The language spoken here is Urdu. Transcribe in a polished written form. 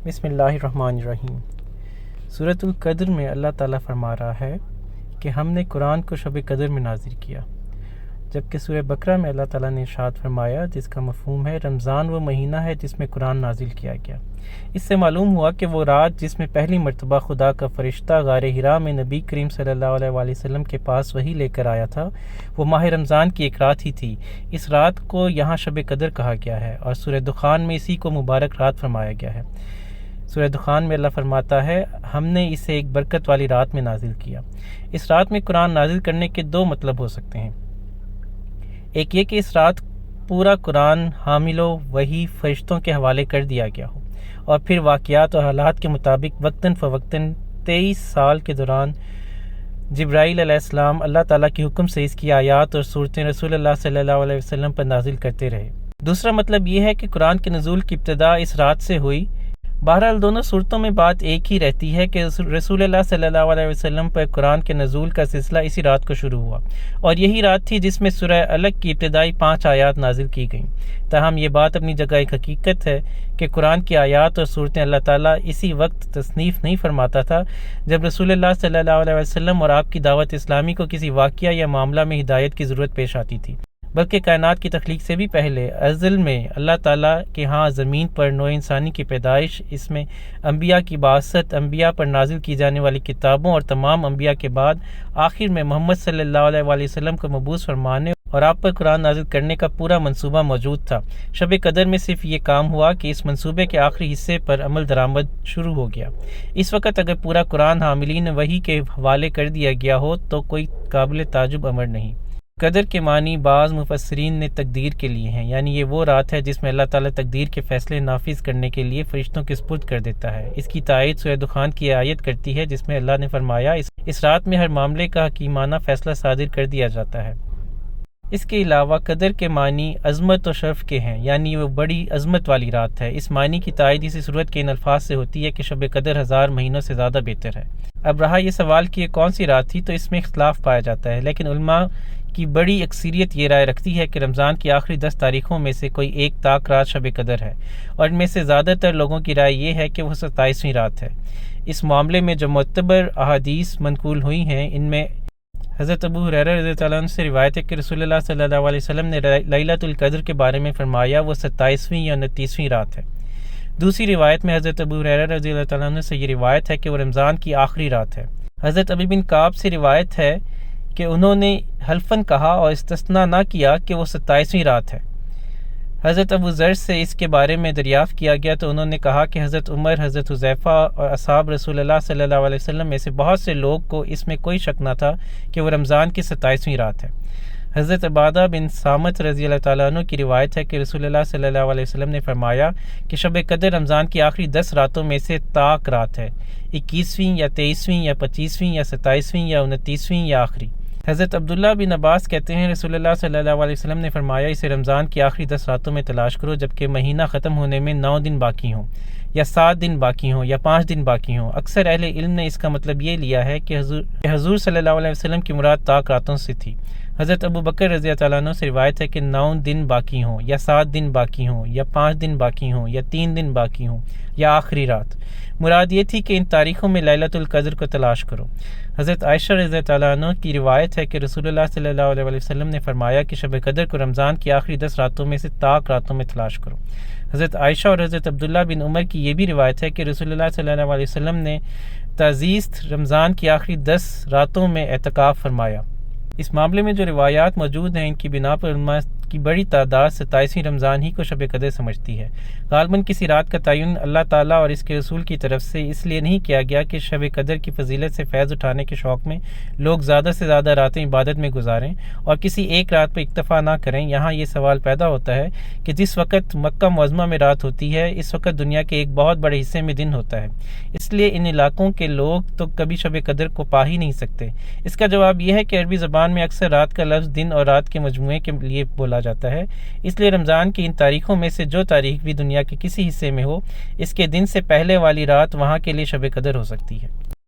بسم اللہ الرحمن الرحیم۔ سورۃ القدر میں اللہ تعالیٰ فرما رہا ہے کہ ہم نے قرآن کو شب قدر میں نازل کیا، جبکہ سورہ بقرہ میں اللہ تعالیٰ نے ارشاد فرمایا جس کا مفہوم ہے رمضان وہ مہینہ ہے جس میں قرآن نازل کیا گیا۔ اس سے معلوم ہوا کہ وہ رات جس میں پہلی مرتبہ خدا کا فرشتہ غار حرا میں نبی کریم صلی اللہ علیہ وآلہ وسلم کے پاس وحی لے کر آیا تھا، وہ ماہ رمضان کی ایک رات ہی تھی۔ اس رات کو یہاں شب قدر کہا گیا ہے اور سورہ دخان میں اسی کو مبارک رات فرمایا گیا ہے۔ سورہ دخان میں اللہ فرماتا ہے ہم نے اسے ایک برکت والی رات میں نازل کیا۔ اس رات میں قرآن نازل کرنے کے دو مطلب ہو سکتے ہیں۔ ایک یہ کہ اس رات پورا قرآن حامل و وحی فرشتوں کے حوالے کر دیا گیا ہو، اور پھر واقعات اور حالات کے مطابق وقتاً فوقتاً 23 سال کے دوران جبرائیل علیہ السلام اللہ تعالیٰ کے حکم سے اس کی آیات اور صورتیں رسول اللہ صلی اللہ علیہ وسلم پر نازل کرتے رہے۔ دوسرا مطلب یہ ہے کہ قرآن کے نزول کی ابتدا اس رات سے ہوئی۔ بہرحال دونوں صورتوں میں بات ایک ہی رہتی ہے کہ رسول اللہ صلی اللہ علیہ وسلم پر قرآن کے نزول کا سلسلہ اسی رات کو شروع ہوا، اور یہی رات تھی جس میں سورہ الگ کی ابتدائی 5 آیات نازل کی گئیں۔ تاہم یہ بات اپنی جگہ ایک حقیقت ہے کہ قرآن کی آیات اور صورتیں اللہ تعالیٰ اسی وقت تصنیف نہیں فرماتا تھا جب رسول اللہ صلی اللہ علیہ وسلم اور آپ کی دعوت اسلامی کو کسی واقعہ یا معاملہ میں ہدایت کی ضرورت پیش آتی تھی، بلکہ کائنات کی تخلیق سے بھی پہلے ازل میں اللہ تعالیٰ کے ہاں زمین پر نوع انسانی کی پیدائش، اس میں انبیاء کی بعثت، انبیاء پر نازل کی جانے والی کتابوں اور تمام انبیاء کے بعد آخر میں محمد صلی اللہ علیہ وآلہ وسلم کو مبعوث فرمانے اور آپ پر قرآن نازل کرنے کا پورا منصوبہ موجود تھا۔ شب قدر میں صرف یہ کام ہوا کہ اس منصوبے کے آخری حصے پر عمل درآمد شروع ہو گیا۔ اس وقت اگر پورا قرآن حاملین وحی کے حوالے کر دیا گیا ہو تو کوئی قابل تعجب امر نہیں۔ قدر کے معنی بعض مفسرین نے تقدیر کے لیے ہیں، یعنی یہ وہ رات ہے جس میں اللہ تعالیٰ تقدیر کے فیصلے نافذ کرنے کے لیے فرشتوں کے سپرد کر دیتا ہے۔ اس کی تائید سورہ دخان کی آیت کرتی ہے جس میں اللہ نے فرمایا اس رات میں ہر معاملے کا حکیمانہ فیصلہ صادر کر دیا جاتا ہے۔ اس کے علاوہ قدر کے معنی عظمت و شرف کے ہیں، یعنی وہ بڑی عظمت والی رات ہے۔ اس معنی کی تائید اسی صورت کے ان الفاظ سے ہوتی ہے کہ شب قدر 1000 مہینوں سے زیادہ بہتر ہے۔ اب رہا یہ سوال کہ یہ کون سی رات تھی، تو اس میں اختلاف پایا جاتا ہے، لیکن علماء کی بڑی اکثریت یہ رائے رکھتی ہے کہ رمضان کی آخری 10 تاریخوں میں سے کوئی ایک طاق رات شب قدر ہے، اور ان میں سے زیادہ تر لوگوں کی رائے یہ ہے کہ وہ 27ویں رات ہے۔ اس معاملے میں جو معتبر احادیث منقول ہوئی ہیں ان میں حضرت ابو ہریرہ رضی اللہ عنہ سے روایت ہے کہ رسول اللہ صلی اللہ علیہ وسلم نے لیلۃ القدر کے بارے میں فرمایا وہ 27ویں یا 29ویں رات ہے۔ دوسری روایت میں حضرت ابو ہریرہ رضی اللہ عنہ سے یہ روایت ہے کہ وہ رمضان کی آخری رات ہے۔ حضرت ابی بن کعب سے روایت ہے کہ انہوں نے حلفاً کہا اور استثناء نہ کیا کہ وہ 27ویں رات ہے۔ حضرت ابو ذر سے اس کے بارے میں دریافت کیا گیا تو انہوں نے کہا کہ حضرت عمر، حضرت حذیفہ اور اصحاب رسول اللہ صلی اللہ علیہ وسلم میں سے بہت سے لوگ کو اس میں کوئی شک نہ تھا کہ وہ رمضان کی 27ویں رات ہے۔ حضرت عبادہ بن صامت رضی اللہ تعالیٰ عنہ کی روایت ہے کہ رسول اللہ صلی اللہ علیہ وسلم نے فرمایا کہ شب قدر رمضان کی آخری 10 راتوں میں سے طاق رات ہے، 21ویں یا 23ویں یا 25ویں یا 27ویں یا 29ویں یا آخری۔ حضرت عبداللہ بن عباس کہتے ہیں رسول اللہ صلی اللہ علیہ وسلم نے فرمایا اسے رمضان کی آخری 10 راتوں میں تلاش کرو جبکہ مہینہ ختم ہونے میں 9 دن باقی ہوں، یا 7 دن باقی ہوں، یا 5 دن باقی ہوں۔ اکثر اہل علم نے اس کا مطلب یہ لیا ہے کہ حضور صلی اللہ علیہ وسلم کی مراد طاق راتوں سے تھی۔ حضرت ابو بکر رضی اللہ عنہ سے روایت ہے کہ 9 دن باقی ہوں، یا 7 دن باقی ہوں، یا 5 دن باقی ہوں، یا 3 دن باقی ہوں، یا آخری رات۔ مراد یہ تھی کہ ان تاریخوں میں لیلۃ القدر کو تلاش کرو۔ حضرت عائشہ رضی اللہ عنہ کی روایت ہے کہ رسول اللہ صلی اللہ علیہ وسلم نے فرمایا کہ شب قدر کو رمضان کی آخری 10 راتوں میں سے طاق راتوں میں تلاش کرو۔ حضرت عائشہ اور حضرت عبداللہ بن عمر کی یہ بھی روایت ہے کہ رسول اللہ صلی اللہ علیہ وسلم نے تعزیزت رمضان کی آخری 10 راتوں میں اعتکاف فرمایا۔ اس معاملے میں جو روایات موجود ہیں ان کی بنا پر علماء کی بڑی تعداد 27ویں رمضان ہی کو شب قدر سمجھتی ہے۔ غالباً کسی رات کا تعین اللہ تعالیٰ اور اس کے رسول کی طرف سے اس لیے نہیں کیا گیا کہ شب قدر کی فضیلت سے فیض اٹھانے کے شوق میں لوگ زیادہ سے زیادہ راتیں عبادت میں گزاریں اور کسی ایک رات پر اکتفا نہ کریں۔ یہاں یہ سوال پیدا ہوتا ہے کہ جس وقت مکہ معظمہ میں رات ہوتی ہے اس وقت دنیا کے ایک بہت بڑے حصے میں دن ہوتا ہے، اس لیے ان علاقوں کے لوگ تو کبھی شب قدر کو پا ہی نہیں سکتے۔ اس کا جواب یہ ہے کہ عربی زبان میں اکثر رات کا لفظ دن اور رات کے مجموعے کے لیے بولا جاتا ہے، اس لیے رمضان کی ان تاریخوں میں سے جو تاریخ بھی دنیا کے کسی حصے میں ہو اس کے دن سے پہلے والی رات وہاں کے لیے شب قدر ہو سکتی ہے۔